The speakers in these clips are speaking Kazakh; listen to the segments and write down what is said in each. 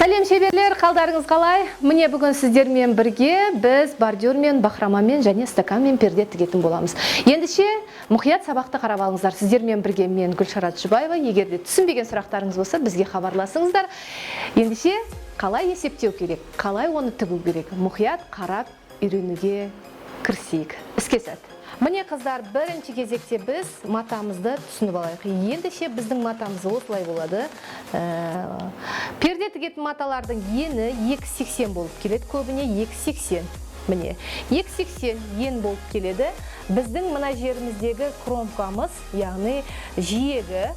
Сәлем шеберлер, қалдарыңыз қалай? Міне бүгін сіздермен бірге біз бордюрмен, бахромамен және стаканмен перде тігетін боламыз. Ендеше мұқият сабақты қарап алыңыздар. Сіздермен бірге мен Гүлшарат Жұбаева. Егер де түсінбеген сұрақтарыңыз болса, бізге хабарласыңыздар. Ендеше қалай есептеу керек? Қалай оны тігу керек? Мұқият қарап үйренуге кірісейік. Іске сәт. Міне қыздар, бірінші кезекте біз матамызды түсініп алайық. Ендеше біздің матамыз осылай болады. Перде тігетін маталардың ені 2,80 болып келеді. Көбіне 2,80. Міне, 2,80 ен болып келеді. Біздің мына жеріміздегі кромкамыз, яғни жиегі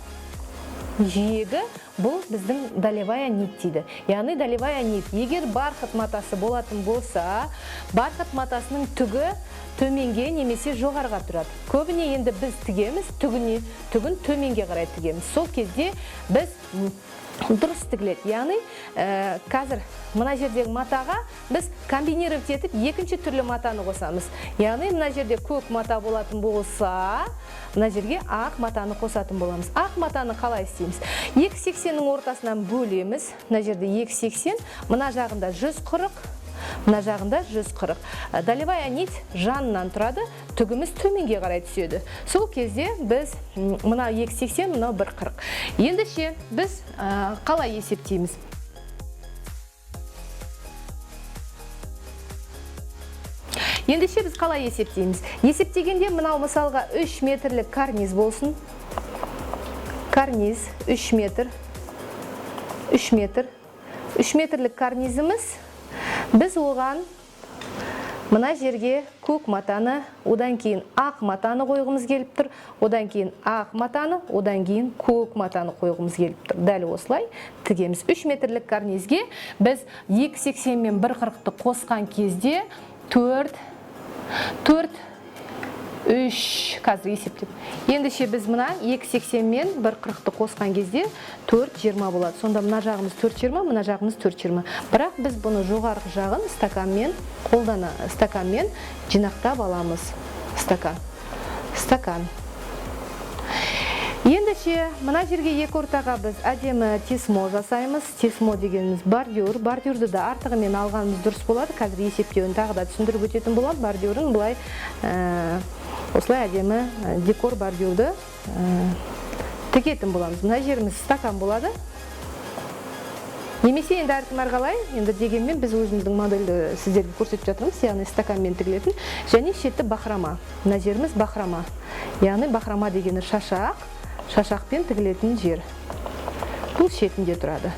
бұл біздің долевая нит дейді. Яғни долевая нит. Егер барқыт матасы болатын болса, барқыт матасының түгі төменге немесе жоғарға тұрады. Көбіне енді біз тігеміз, түгін төменге қарай тігеміз. Сол кезде біз дұрыс тігіледі. Яғни қазір мына жердегі матаға біз комбинировать етіп екінші түрлі матаны қосамыз. Яғни мына жерде көк мата болатын болса, мына жерге ақ матаны қосатын боламыз. Ақ матаны қалай істейміз? 2,80-нің ортасынан бөлеміз. Мына жерде 2,80, мына жағында 140, мына жағында 140. Долевая нит жанынан тұрады, түгіміз төменге қарай түседі. Сол кезде біз мына 2,80, мына 1,40. Ендеше біз қалай есептейміз? Ендеше біз қалай есептейміз? Есептегенде мынау мысалға 3 метрлік карниз болсын. Карниз 3 метр. 3 метрлік карнизіміз. Біз оған мына жерге көк матаны, одан кейін ақ матаны қойғымыз келіп тұр. Одан кейін ақ матаны, одан кейін көк матаны қойғымыз келіп тұр. Дәл осылай тігеміз. 3 метрлік карнизге біз 2,80 мен 1,40-ты қосқан кезде 4, 3, қазір есептеп. Ендеше біз мына 2,80 мен 1,40-ты қосқан кезде 4,20 болады. Сонда мына жағымыз 4,20, мына жағымыз 4,20. Бірақ біз бұны жоғарғы жағын стаканмен жинақтап аламыз. Стакан. Ендеше мына жерге екі ортаға біз әдемі тесмо жасаймыз. Тесмо дегеніміз бордюр. Бордюрды да артығымен алғанымыз дұрыс болады. Қазір есептеуін тағы да түсіндіріп өтетін болады. Бордюрын бұлай осылай әдемі декор бордюрды тігетін боламыз. Мына жеріміз стакан болады. Немесе енді әркім әрқалай, енді дегенмен біз өзіміздің модельді сіздерге көрсетіп жатырмыз, яғни стаканмен тігілетін, және шеті бахрома. Мына жеріміз бахрома. Яғни бахрома дегені шашақпен тігілетін жер. Бұл шетінде тұрады.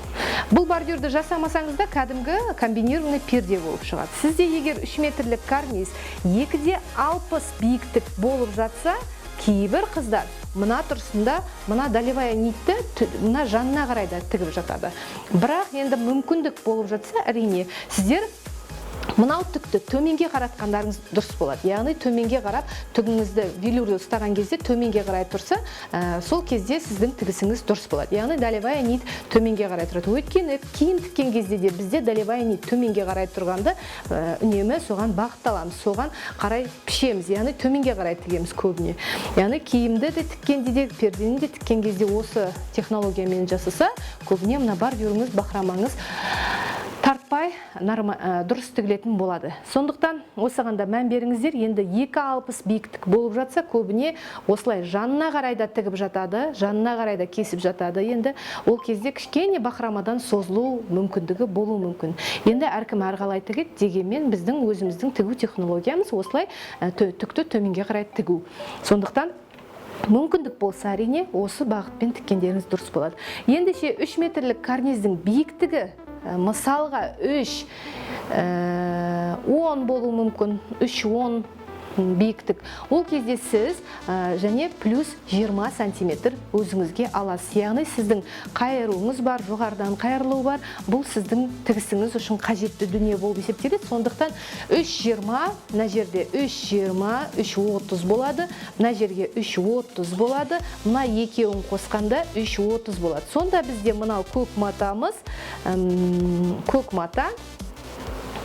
Бұл бордюрды жасамасаңызда кәдімгі комбинированный перде болып шығады. Сізде егер 3 метрлік карниз 2,60 биіктік болып жатса, кейбір қыздар мына тұрсында, мына долевая нитті мына жанына қарайда тігіп жатады. Бірақ енді мүмкіндік болып жатса, әрине, сіздер мынау түкті төменге қаратқандарыңыз дұрыс болады. Яғни төменге қарап, түгіңізді велюрді ұстаған кезде төменге қарай тұрса, сол кезде сіздің тігісіңіз дұрыс болады. Яғни долевая нит төменге қарай тұрады. Өйткені киім тіккен кезде де бізде долевая нит төменге қарай тұрғанда үнемі соған бағытталамыз, соған қарай пішеміз. Яғни төменге қарай тігеміз көбіне. Яғни киімді де тіккенде де, пердені де тіккен кезде осы технологиямен жасаса, көбіне мына бордюрыңыз, бахромаңыз тартпай дұрыс тігілетін болады. Сондықтан осығанда мән беріңіздер. Енді 2,60 биіктік болып жатса, көбіне осылай жанына қарайда тігіп жатады, жанына қарайда кесіп жатады. Енді ол кезде кішкене бахромадан созылу мүмкіндігі болу мүмкін. Енді әркім әрқалай тігеді, дегенмен біздің өзіміздің тігу технологиямыз осылай түкті төменге қарай тігу. Сондықтан мүмкіндік болса, әрине, осы бағытпен тіккендеріңіз дұрыс болады. Ендеше 3 метрлік карниздің биіктігі мысалға 3,10 болу мүмкін, 3,10 биіктік. Ол кезде сіз және плюс 20 сантиметр өзіңізге аласыз. Яғни сіздің қайыруыңыз бар, жоғардан қайырлау бар. Бұл сіздің тігісіңіз үшін қажетті дүние болып есептеледі. Сондықтан 3,20, мына жерде 3,20, 3,30 болады. Мына жерге 3,30 болады. Мына екеуін қосқанда 3,30 болады. Сонда бізде мынау көк матамыз, көк мата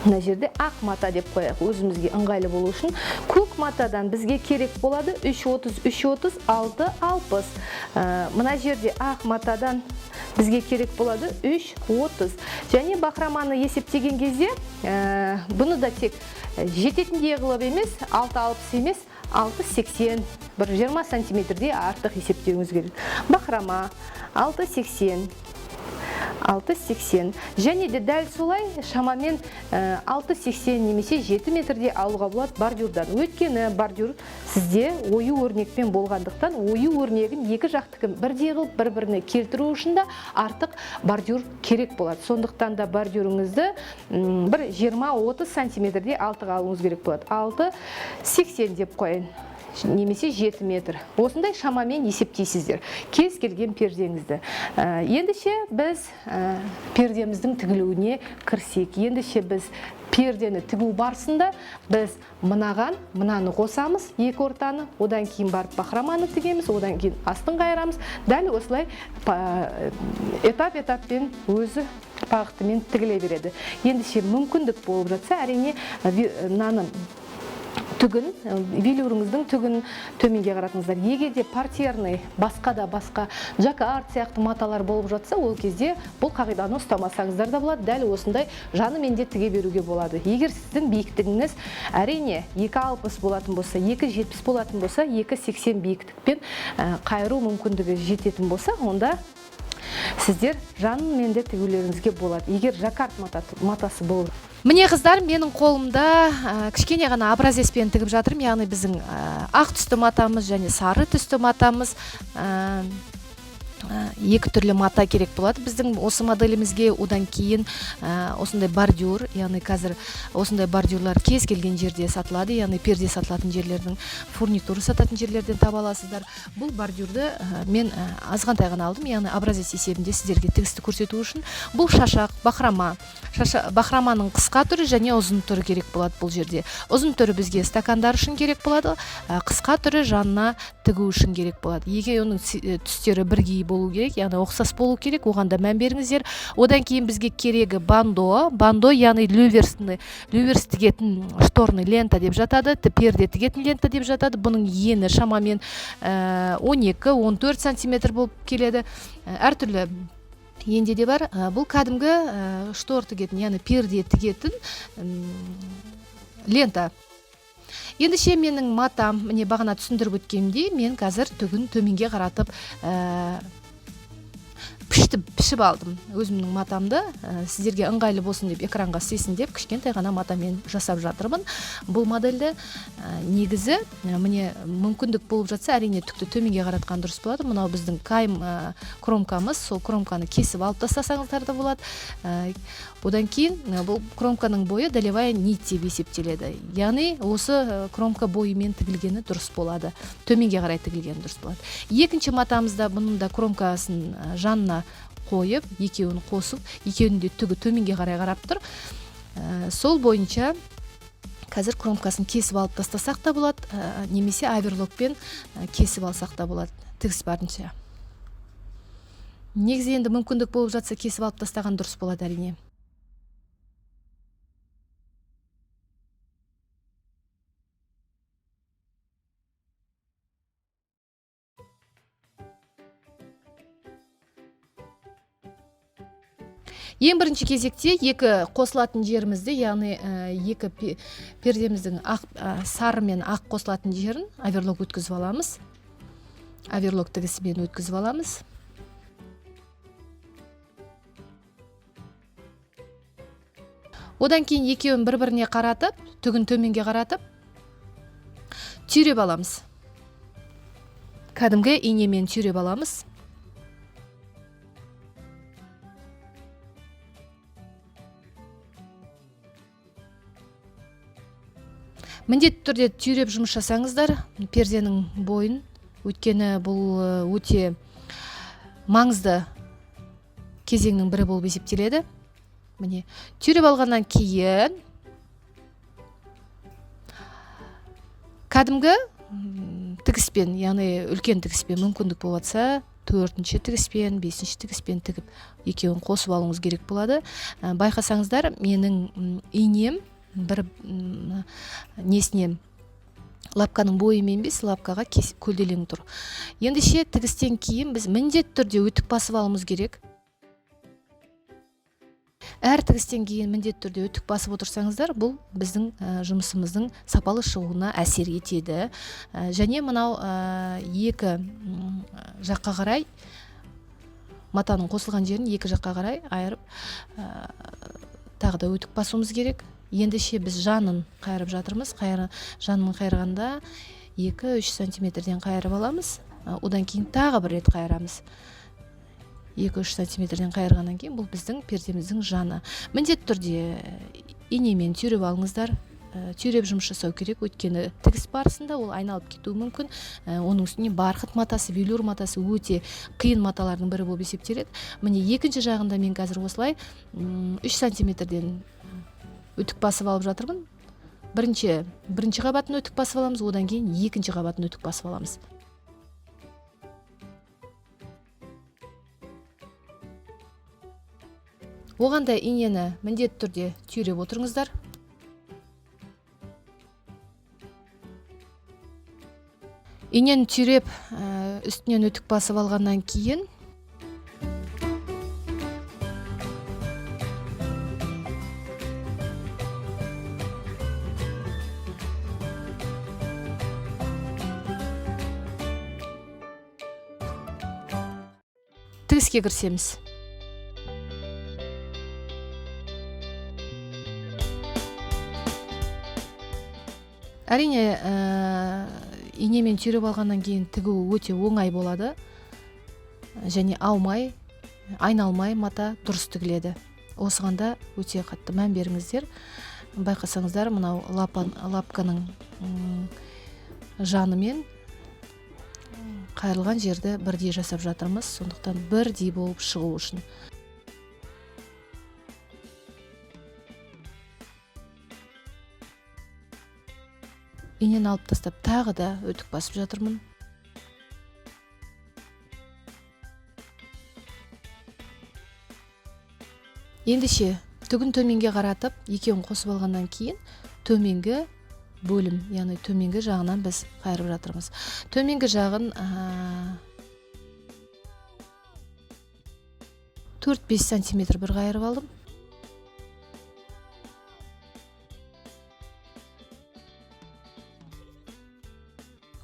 мына жерде ақ мата деп қояйық, өзімізге ыңғайлы болу үшін. Көк матадан бізге керек болады 3.30, 3.30, 6.60. Мына жерде ақ матадан бізге керек болады 3.30. Және бахроманы есептеген кезде бұны да тек жететіндей қылып емес, 6.60 емес, 6.80, бір 20 сантиметрдей артық есептеуіңіз керек. Бахрома 6.80. 6.80. Және де дәл солай шамамен 6.80 немесе 7 метрде алуға болады бордюрдан. Өйткені бордюр сізде ою өрнекпен болғандықтан, ою өрнегін екі жақтықын бірдей қылып бір-біріне келтіру үшін да артық бордюр керек болады. Сондықтан да бордюріңізді бір 20-30 сантиметрде артық алуыңыз керек болады. 6.80 деп қойын. Немесе 7 метр. Осындай шамамен есептейсіздер. Кез келген пердеңізді. Ендіше біз пердеміздің тігілуіне кірсек. Ендіше біз пердені тігу барысында біз мынаны қосамыз, екі ортаны, одан кейін барып бахроманы тігеміз, одан кейін астын қайырамыз. Дәл осылай этап-этаппен өзі бағытымен тігіле береді. Ендіше мүмкіндік болып жатса, әрине мынаны түгін, велюріңіздің түгін төменге қаратыңыздар. Егер де партерный, басқа жаккард сияқты маталар болып жатса, ол кезде бұл қағиданы ұстамасаңыздар да болады. Дәл осындай жанымен де тіге беруге болады. Егер сіздің биіктігіңіз әрине 2.60 болатын болса, 2.70 болатын болса, 2.80 биіктікпен қайыру мүмкіндігі жететін болса, онда сіздер жанымен де тігулеріңізге болады. Егер жаккард матасы болып. Міне қыздар, менің қолымда кішкене ғана образеспен тігіп жатырмын. Яғни біздің ақ түсті матамыз және сары түсті матамыз, екі түрлі мата керек болады біздің осы моделімізге. Одан кейін осындай бордюр, яғни қазір осындай бордюрлар кез келген жерде сатылады, яғни перде сатылатын жерлердің, фурнитура сататын жерлерден таба аласыздар. Бұл бордюрды мен азғантай ғана алдым, яғни образец есебінде сіздерге тігісті көрсету үшін. Бұл шашақ, бахрома. Бахроманың қысқа түрі және ұзын түрі керек болады бұл жерде. Ұзын түрі бізге стакандар үшін керек болады, қысқа түрі жанына тігу үшін керек болады. Егер оның түстері біргей болу керек, яғни ұқсас болу керек, оған да мән беріңіздер. Одан кейін бізге керегі бандо, яғни люверс тігетін шторный лента деп жатады, перде тігетін лента деп жатады. Бұның ені шамамен 12-14 сантиметр болып келеді. Әртүрлі енде де бар. Бұл кәдімгі штор тігетін, яғни перде тігетін лента. Ендіше менің матам, міне бағана түсіндіріп өткенімдей, мен қазір түгін төменге қаратып пішіп алдым. Өзімнің матамды сіздерге ыңғайлы болсын деп, экранға сесін деп, кішкентай ғана матамен жасап жатырмын. Бұл модельді негізі, міне мүмкіндік болып жатса, әрине түкті төменге қаратқан дұрыс болады. Мынау біздің кайм кромкамыз, сол кромканы кесіп алып тастасаңыздар да болады. Одан кейін бұл кромканың бойы долевая нить деп есептеледі. Яғни осы кромка бойымен тігілгені дұрыс болады. Төменге қарай тігілгені дұрыс болады. Екінші матамызда бұның да кромкасын жанына қойып, екеуін қосып, екеуінің де түгі төменге қарай қарап тұр. Сол бойынша қазір кромкасын кесіп алып тастасақ та болады, немесе оверлокпен кесіп алсақ та болады, тігіс барынша. Негізі енді мүмкіндік болып жатса кесіп алып тастаған дұрыс болады әрине. Ең бірінші кезекте екі қосылатын жерімізді, яғни екі пердеміздің сары мен ақ қосылатын жерін оверлок өткізіп аламыз. Оверлок тігісімен өткізіп аламыз. Одан кейін екеуін бір-біріне қаратып, түгін төменге қаратып, түйреп аламыз. Кәдімгі инемен түйреп аламыз. Міндетті түрде түйреп жұмыс жасаңыздар перденің бойын, өйткені бұл өте маңызды кезеңнің бірі болып есептеледі. Міне, түйреп алғаннан кейін кәдімгі тігіспен, яғни үлкен тігіспен мүмкіндік болатса 4-ші тігіспен, 5-ші тігіспен тігіп екеуін қосып алуыңыз керек болады. Байқасаңыздар, менің инем бір несіне лапканың бойымен емес, лапкаға көлделең тұр. Ендеше тігістен кейін біз міндетті түрде өтік басып алуымыз керек. Әр тігістен кейін міндетті түрде өтік басып отырсаңыздар, бұл біздің жұмысымыздың сапалы шығуына әсер етеді. Және мынау екі жаққа қарай, матаның қосылған жерін екі жаққа қарай айырып, тағы да өтік басуымыз керек. Ендеше біз жанын қайырып жатырмыз. Жанын қайырғанда 2-3 сантиметрден қайырып аламыз. Одан кейін тағы бір рет қайырамыз. 2-3 сантиметрден қайырғаннан кейін бұл біздің пердеміздің жаны. Міндетті түрде инемен түйреп алыңыздар. Түйреп жұмыс жасау керек, өйткені тігіс барысында ол айналып кетуі мүмкін. Оның үстіне барқыт матасы, велюр матасы өте қиын маталардың бірі болып есептеледі. Міне екінші жағында мен қазір осылай 3 сантиметрден өтік басып алып жатырмын. Бірінші қабатын өтік басып аламыз, одан кейін екінші қабатын өтік басып аламыз. Оғанда инені міндетті түрде түйреп отырыңыздар. Инені түйреп үстінен өтік басып алғаннан кейін тігіске кірісеміз. Әрине, инемен түйреп алғаннан кейін тігу өте оңай болады. Және аумай, айналмай мата дұрыс тігіледі. Осығанда өте қатты мән беріңіздер. Байқасаңыздар, мынау лапканың жанымен қайырылған жерді бірдей жасап жатырмыз. Сондықтан бірдей болып шығу үшін. Инені алып тастап, тағы да өтік басып жатырмын. Ендеше түгін төменге қаратып, екеуін қосып алғаннан кейін төменгі бөлім, яғни төменгі жағынан біз қайырып жатырмыз. Төменгі жағын 4-5 сантиметр бір қайырып алдым.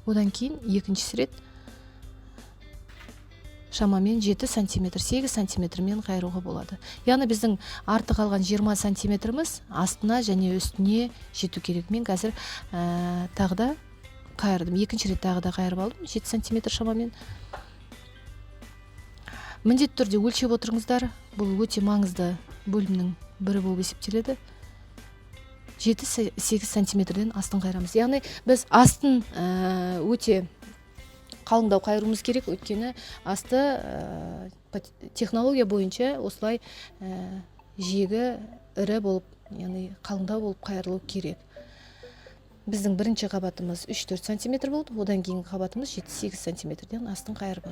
Одан кейін екінші рет шамамен 7 сантиметр, 8 сантиметрмен қайыруға болады. Яғни біздің артық қалған 20 сантиметріміз астына және үстіне жету керек. Мен қазір тағы да қайырдым. Екінші рет тағы да қайырып алдым, 7 сантиметр шамамен. Міндетті түрде өлшеп отырыңыздар. Бұл өте маңызды бөлімнің бірі болып есептеледі. 7-8 сантиметрден астын қайырамыз. Яғни біз астын өте қалыңдау қайыруымыз керек, өйткені асты технология бойынша осылай жегі ірі болып, яғни қалыңдау болып қайырылу керек. Біздің бірінші қабатымыз 3-4 сантиметр болды, одан кейінгі қабатымыз 7-8 сантиметрден астын қайырып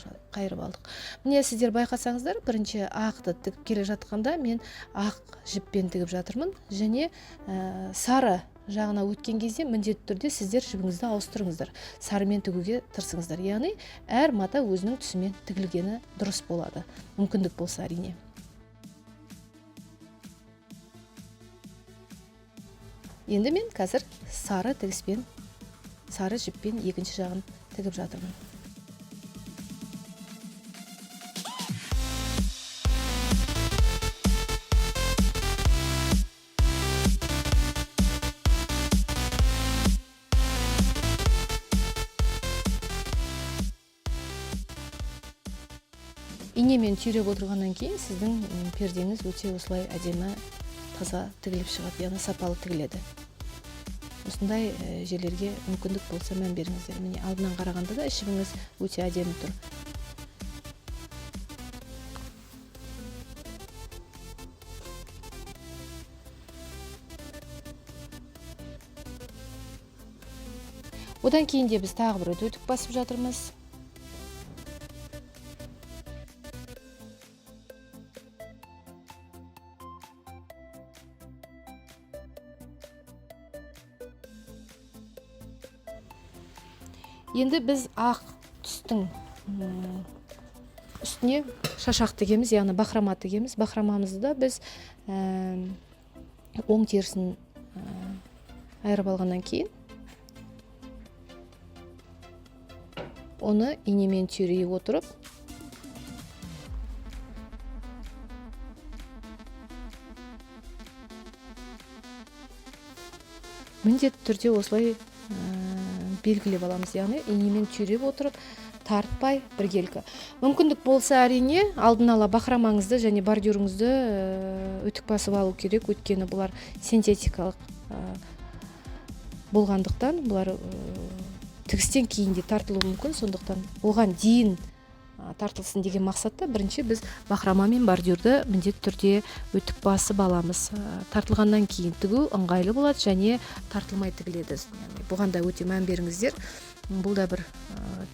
алдық. Міне сіздер байқасаңыздар, бірінші ақты тігіп келе жатқанда мен ақ жіппен тігіп жатырмын, және сары жағына өткен кезде міндетті түрде сіздер жібіңізді ауыстырыңыздар. Сарымен тігуге тырысыңыздар. Яғни әр мата өзінің түсімен тігілгені дұрыс болады. Мүмкіндік болса әрине. Енді мен қазір сары тігіспен, сары жіппен екінші жағын тігіп жатырмын. Инемен түйреп отырғаннан кейін сіздің пердеңіз өте осылай әдемі таза тігіліп шығады, яғни сапалы тігіледі. Осындай жерлерге мүмкіндік болса мән беріңіздер. Міне алдынан қарағанда да ішігіңіз өте әдемі тұр. Одан кейін де біз тағы бір өтік басып жатырмыз. Енді біз ақ түстің үстіне шашақ тігеміз, яғни бахрама тігеміз. Бахрамамызды да біз оң терісін айырып алғаннан кейін оны инемен түйрей отырып міндетті түрде осылай белгілеп аламыз. Яғни инемен түйреп отырып тартпай біркелкі. Мүмкіндік болса әрине алдын ала бахрамаңызды және бордюріңізді өтік басып алу керек. Өйткені бұлар синтетикалық болғандықтан бұлар тігістен кейін де тартылуы мүмкін. Сондықтан оған дейін тартылсын деген мақсатта бірінші біз бахрама мен бордюрды міндетті түрде өтік басып аламыз. Тартылғаннан кейін тігу ыңғайлы болады және тартылмай тігіледі. Бұған да өте мән беріңіздер. Бұл да бір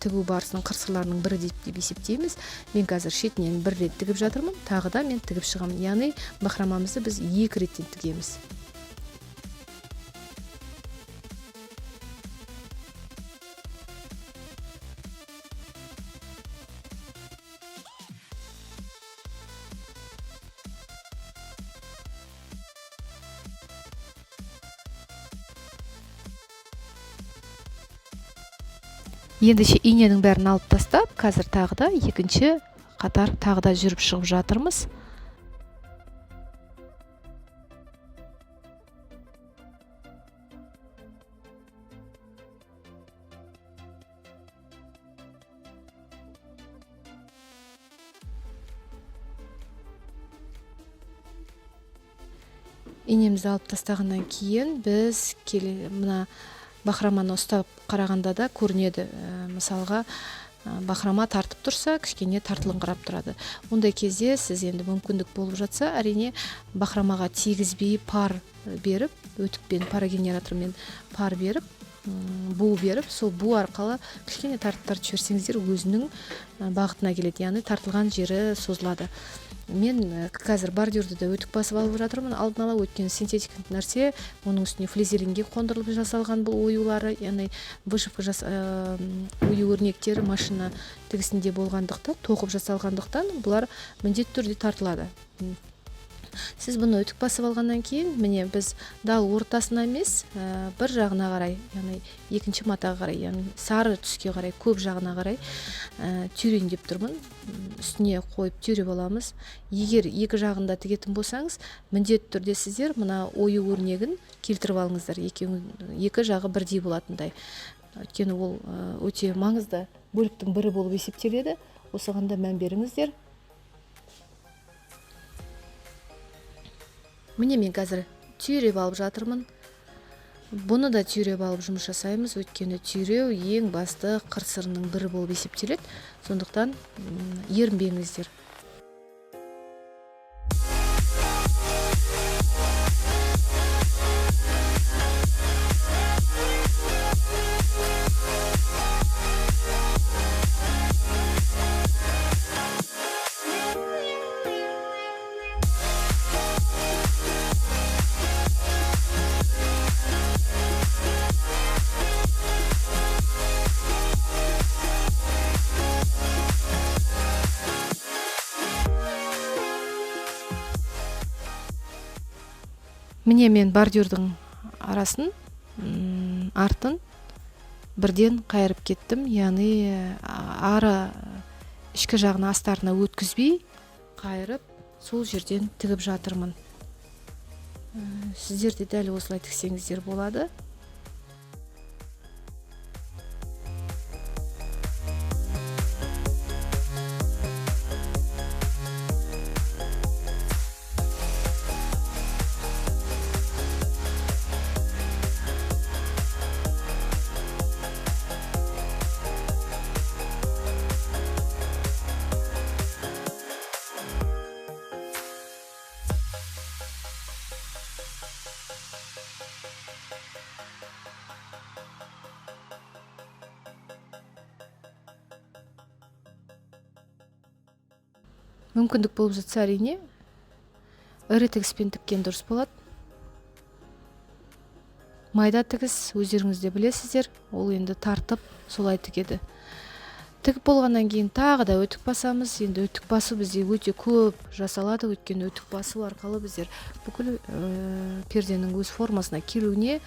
тігу барысының қыр-сырларының бірі деп есептейміз. Мен қазір шетінен бір рет тігіп жатырмын, тағы да мен тігіп шығамын. Яғни бахрамамызды біз 2 реттен тігеміз. Ендеше иненің бәрін алып тастап, қазір тағы да екінші қатар тағы да жүріп шығып жатырмыз. Инемізді алып тастағаннан кейін біз мына бахраманы ұстап қарағанда да көрінеді. Мысалға бахрама тартып тұрса, кішкене тартылыңқырап тұрады. Ондай кезде сіз енді мүмкіндік болып жатса, әрине бахрамаға тигізбей пар беріп, өтікпен парогенератормен пар беріп, бу беріп, сол бу арқылы кішкене тартып жіберсеңіздер өзінің бағытына келеді. Яғни тартылған жері созылады. Мен қазір бордюрды да өтік басып алып жатырмын. Алдын ала өткен синтетикалық нәрсе, оның үстіне флизелинге қондырылып жасалған бұл оюлары, яғни вышивка ою өрнектері машина тігісінде болғандықтан, тоқып жасалғандықтан бұлар міндетті түрде тартылады. Сіз бұны өтік басып алғаннан кейін, міне біз дал ортасына емес, бір жағына қарай, яғни екінші матаға қарай, яғни сары түске қарай, көп жағына қарай түйрейін деп тұрмын. Үстіне қойып түйреп аламыз. Егер екі жағында тігетін болсаңыз, міндетті түрде сіздер мына ою өрнегін келтіріп алыңыздар. Екі жағы бірдей болатындай. Өйткені ол өте маңызды бөліктің бірі болып есептеледі. Осыған да мән беріңіздер. Міне мен қазір түйреп алып жатырмын. Бұны да түйреп алып жұмыс жасаймыз. Өйткені түйреу ең басты қыр-сырының бірі болып есептеледі. Сондықтан ерінбеңіздер. Міне мен бордюрдың арасын, артын бірден қайырып кеттім. Яғни ары ішкі жағына астарына өткізбей қайырып, сол жерден тігіп жатырмын. Сіздер де дәл осылай тіксеңіздер болады. Мүмкіндік болып жатса әрине ірі тігіспен тіккен дұрыс болады. майда тігіс өздеріңіз де білесіздер, ол енді тартып солай тігеді. Тігіп болғаннан кейін тағы да өтік басамыз. Енді өтік басу бізде өте көп жасалады, өйткені өтік басу арқылы біздер бүкіл перденің өз формасына келуіне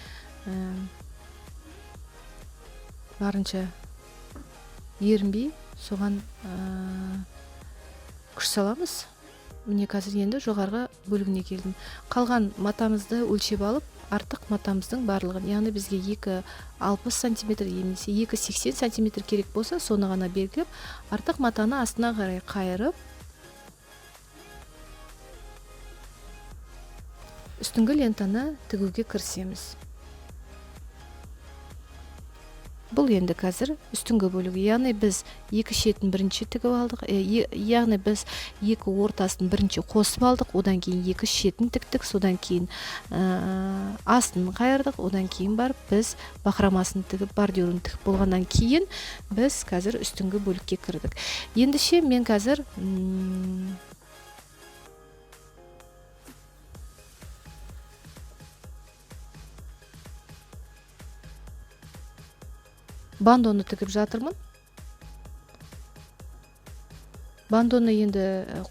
барынша ерінбей соған күш саламыз. Міне қазір енді жоғарғы бөлігіне келдім. Қалған матамызды өлшеп алып, артық матамыздың барлығын, яғни бізге 2,60 см немесе 2,80 см керек болса, соны ғана белгілеп, артық матаны астына қарай қайырып, үстіңгі лентаны тігуге кірісеміз. Бұл енді қазір үстіңгі бөлігі, яғни біз екі шетін бірінші тігіп алдық, яғни біз екі ортасын бірінші қосып алдық, одан кейін екі шетін тіктік, содан кейін астын қайырдық, одан кейін барып біз бақырамасын тігіп, бордюрын тігіп болғаннан кейін біз қазір үстіңгі бөлікке кірдік. Ендіше мен қазір бандоны тігіп жатырмын. Бандоны енді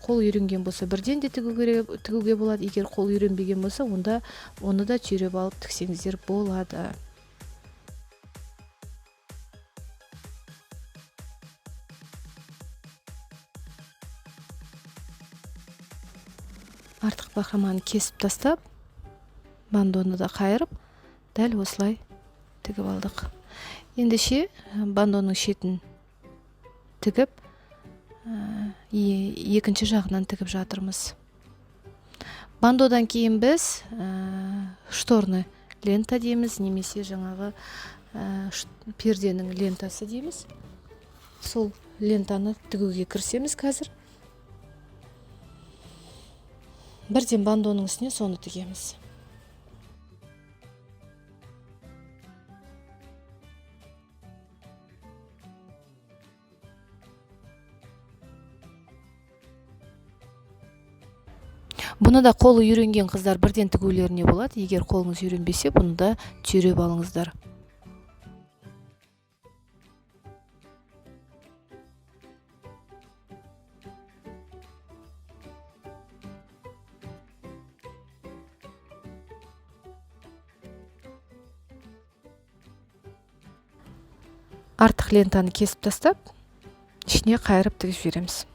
қол үйренген болса бірден де тігуге болады. Егер қол үйренбеген болса, онда оны да түйреп алып тіксеңіздер болады. Артық бақыраманы кесіп тастап, бандоны да қайырып, дәл осылай тігіп алдық. Ендіше бандоның шетін тігіп, екінші жағынан тігіп жатырмыз. Бандодан кейін біз шторны лента дейміз, немесе жаңағы перденің лентасы дейміз. Сол лентаны тігуге кірісеміз қазір. Бірден бандоның үстіне соны тігеміз. Бұны да қолы үйренген қыздар бірден тігулеріне болады. Егер қолыңыз үйренбесе, бұны да түйреп алыңыздар. Артық лентаны кесіп тастап, ішіне қайырып тігіп жібереміз.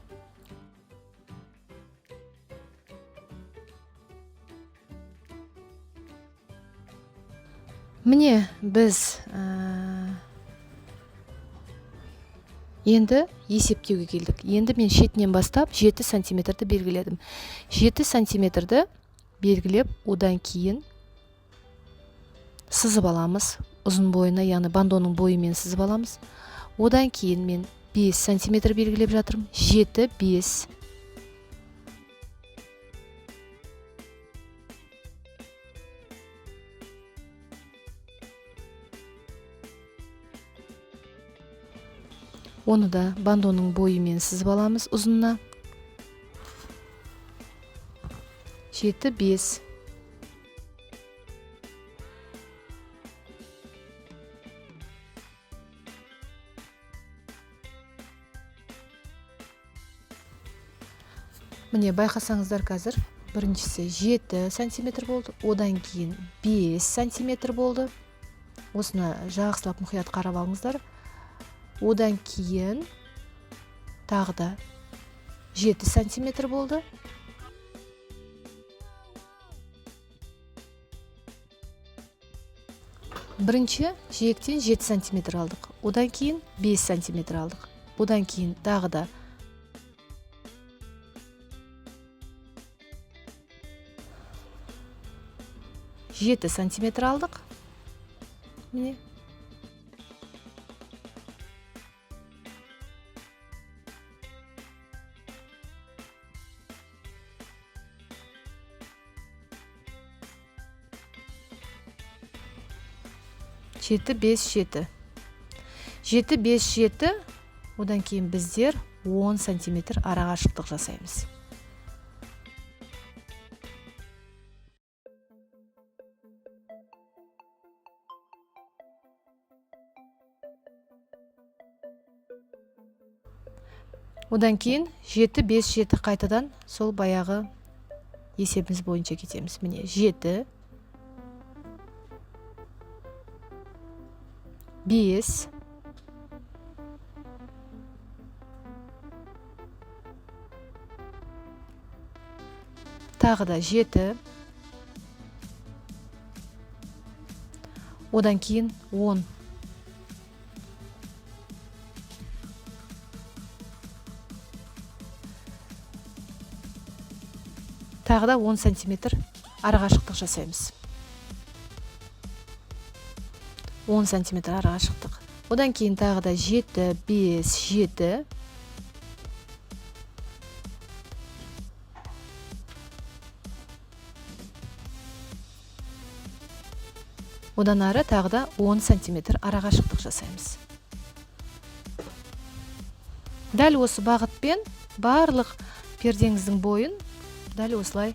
Міне біз енді есептеуге келдік. Енді мен шетінен бастап 7 сантиметрді белгіледім. 7 сантиметрді белгілеп, одан кейін сызып аламыз. Ұзын бойына, яғни бандоның бойымен сызып аламыз. Одан кейін мен 5 сантиметр белгілеп жатырмын. 7, 5. Оны да бандоның бойымен сызып аламыз ұзынына. 7, 5. Міне байқасаңыздар қазір біріншісі 7 сантиметр болды, одан кейін 5 сантиметр болды. Осыны жақсылап мұқият қарап алыңыздар. Одан кейін тағы да 7 сантиметр болды. Бірінші жиектен 7 сантиметр алдық. Одан кейін 5 сантиметр алдық. Одан кейін тағы да 7 сантиметр алдық. Міне. Жеті, бес, жеті. 7, 5, 7. Одан кейін біздер 10 сантиметр арақашықтық жасаймыз. Одан кейін 7, 5, 7 қайтадан сол баяғы есебіміз бойынша кетеміз. Міне 7, 5, тағы да 7, одан кейін 10, тағы да 10 сантиметр арақашықтық жасаймыз. 10 сантиметр арақашықтық. Одан кейін тағы да 7, 5, 7. Одан ары тағы да 10 сантиметр арақашықтық жасаймыз. Дәл осы бағытпен барлық пердеңіздің бойын дәл осылай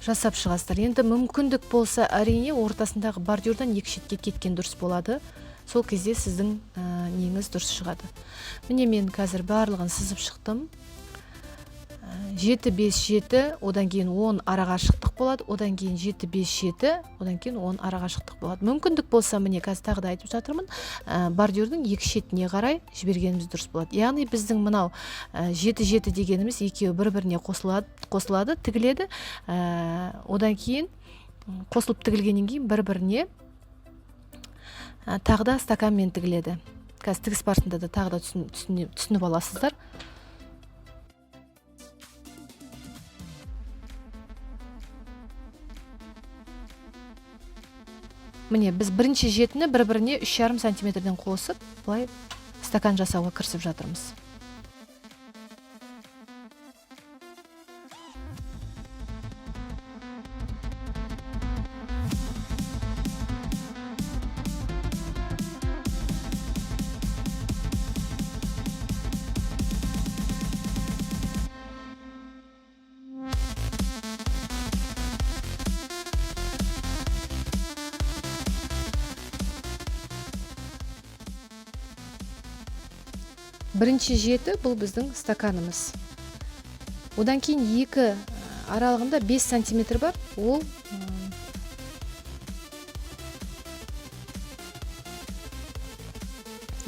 жасап шығасыздар. Енді мүмкіндік болса, әрине ортасындағы бордюрдан екі шетке кеткен дұрыс болады. Сол кезде сіздің неңіз дұрыс шығады. Міне мен қазір барлығын сызып шықтым. 7, 5, 7, одан кейін 10 арақашықтық болады, одан кейін 7, 5, 7, одан кейін 10 арақашықтық болады. Мүмкіндік болса, міне қазір тағы да айтып жатырмын, бордюрдың екі шетіне қарай жібергеніміз дұрыс болады. Яғни біздің мынау 7, 7 дегеніміз екеуі бір-біріне қосылады, тігіледі. Одан кейін қосылып тігілгеннен кейін бір-біріне тағы да стаканмен тігіледі. Қазір тігіс барысында да тағы да түсініп аласыздар. Міне біз бірінші жетіні бір-біріне 3,5 сантиметрден қосып, бұлай стакан жасауға кірісіп жатырмыз. Бірінші жеті бұл біздің стаканымыз. Одан кейін екі аралығында 5 сантиметр бар. Ол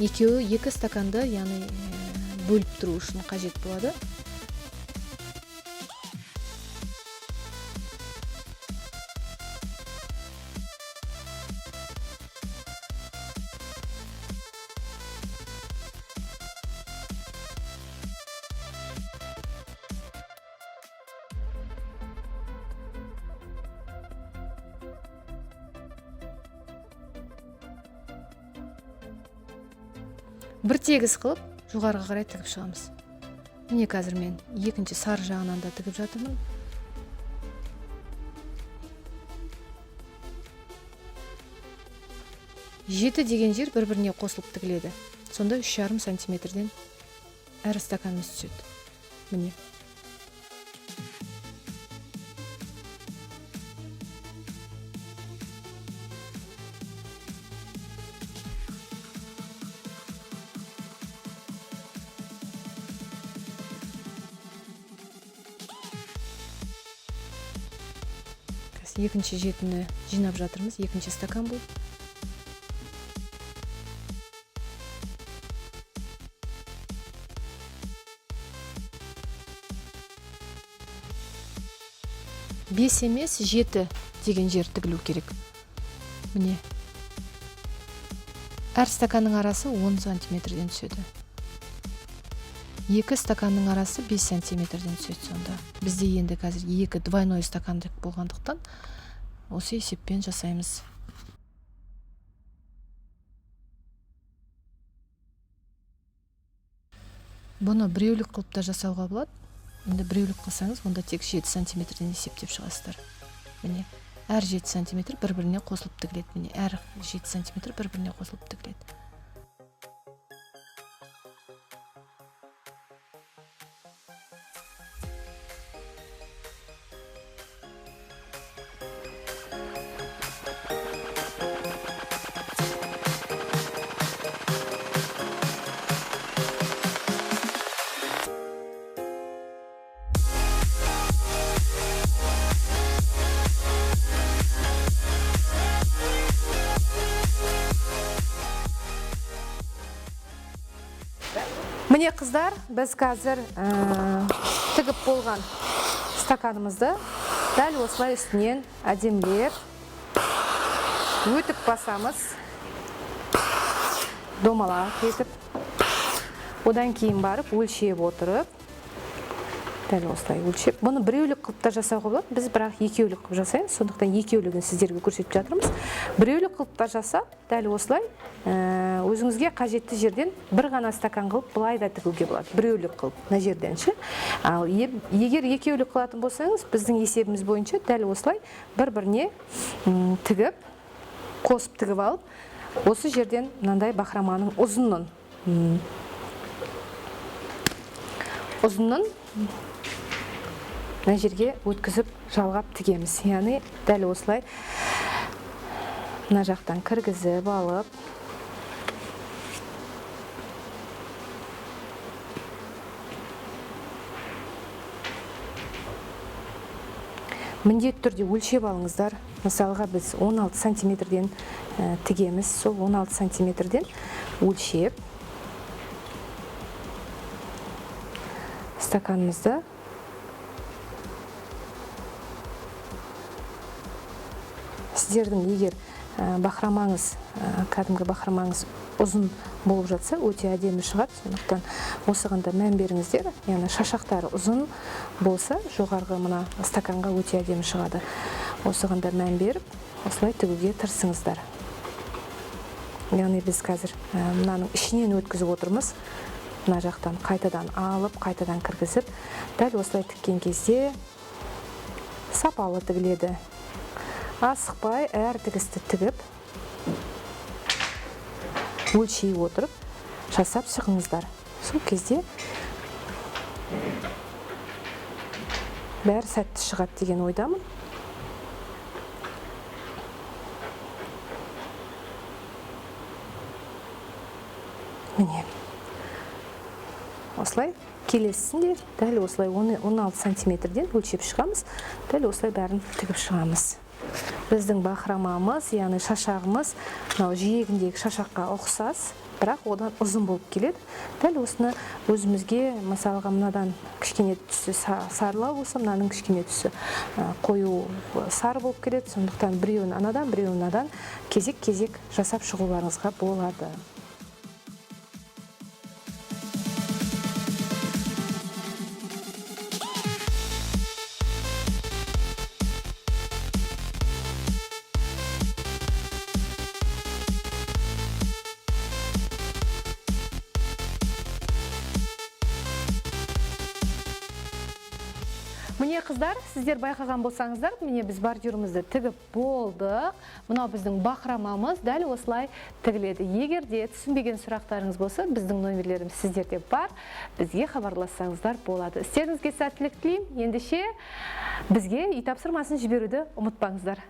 екеуі екі стаканды, яғни бөліп тұру үшін қажет болады. Бір тегіс қылып, жоғарыға қарай тігіп шығамыз. Міне қазір мен екінші сары жағынан да тігіп жатырмын. Жеті деген жер бір-біріне қосылып тігіледі. Сонда 3,5 сантиметрден әр стаканымыз түседі. Міне. Екінші жетіні жинап жатырмыз, екінші стакан бұл. Бес емес, 7 деген жер тігілу керек. Міне. Әр стаканның арасы 10 сантиметрден түседі. Екі стаканның арасы 5 сантиметрден түседі сонда. Бізде енді қазір екі двойной стакандық болғандықтан осы есеппен жасаймыз. Бұны біреулік қылып та жасауға болады. Енді біреулік қылсаңыз, онда тек 7 сантиметрден есептеп шығасыздар. Міне, әр 7 сантиметр бір-біріне қосылып тігіледі. Міне, әр 7 сантиметр бір-біріне қосылып тігіледі. Міне қыздар, біз қазір тігіп болған стаканымызды дәл осылай үстінен әдемілеп өтіп басамыз. Домалақ етіп, одан кейін барып өлшеп отырып, дәл осылай өлшеп. Бұны біреулік қылып та жасауға болады. Біз бірақ екеулік қылып жасаймыз. Сондықтан екеулігін сіздерге көрсетіп жатырмыз. Біреулік қылып та жасап, дәл осылай өзіңізге қажетті жерден бір ғана стакан қылып былай да тігуге болады. Біреулік қылып, мына жерден ше. Ал егер екеулік қылатын болсаңыз, біздің есебіміз бойынша дәл осылай бір-біріне тігіп, қосып тігіп алып, осы жерден мынандай бахроманың ұзынын мына жерге өткізіп жалғап тігеміз. Яғни дәл осылай мына жақтан кіргізіп алып, міндетті түрде өлшеп алыңыздар. Мысалға біз 16 сантиметрден тігеміз. Сол 16 сантиметрден өлшеп стаканымызды сіздердің егер бахромаңыз, кәдімгі бахромаңыз ұзын болып жатса, өте әдемі шығады. Сондықтан осыған да мән беріңіздер. Яғни шашақтары ұзын болса, жоғарғы мына стаканға өте әдемі шығады. Осыған да мән беріп, осылай тігуге тырысыңыздар. Яғни біз қазір мынаның ішінен өткізіп отырмыз. Мына жақтан қайтадан алып, қайтадан кіргізіп, дәл осылай тіккен кезде сапалы тігіледі. Асықпай әр тігісті тігіп, өлшей отырып, жасап шығыңыздар. Сол кезде бәрі сәтті шығады деген ойдамын. Міне. Осылай келесінде дәл осылай 16 сантиметрден өлшеп шығамыз. Дәл осылай бәрін тігіп шығамыз. Біздің бахромамыз, яғни шашағымыз, жиегіндегі шашаққа ұқсас, бірақ одан ұзын болып келеді. Дәл осыны өзімізге, мысалға мынадан кішкене түсі сарылау болса, мынаның кішкене түсі қою сары болып келеді. Сондықтан біреуін анадан, біреуін мынадан кезек-кезек жасап шығуларыңызға болады. Міне қыздар, сіздер байқаған болсаңыздар, міне біз бордюрымызды тігіп болдық. Мынау біздің бахромамыз дәл осылай тігіледі. Егер де түсінбеген сұрақтарыңыз болса, біздің номерлеріміз сіздерде бар. Бізге хабарлассаңыздар болады. Істеріңізге сәттілік тілеймін. Ендеше бізге үй тапсырмасын жіберуді ұмытпаңыздар.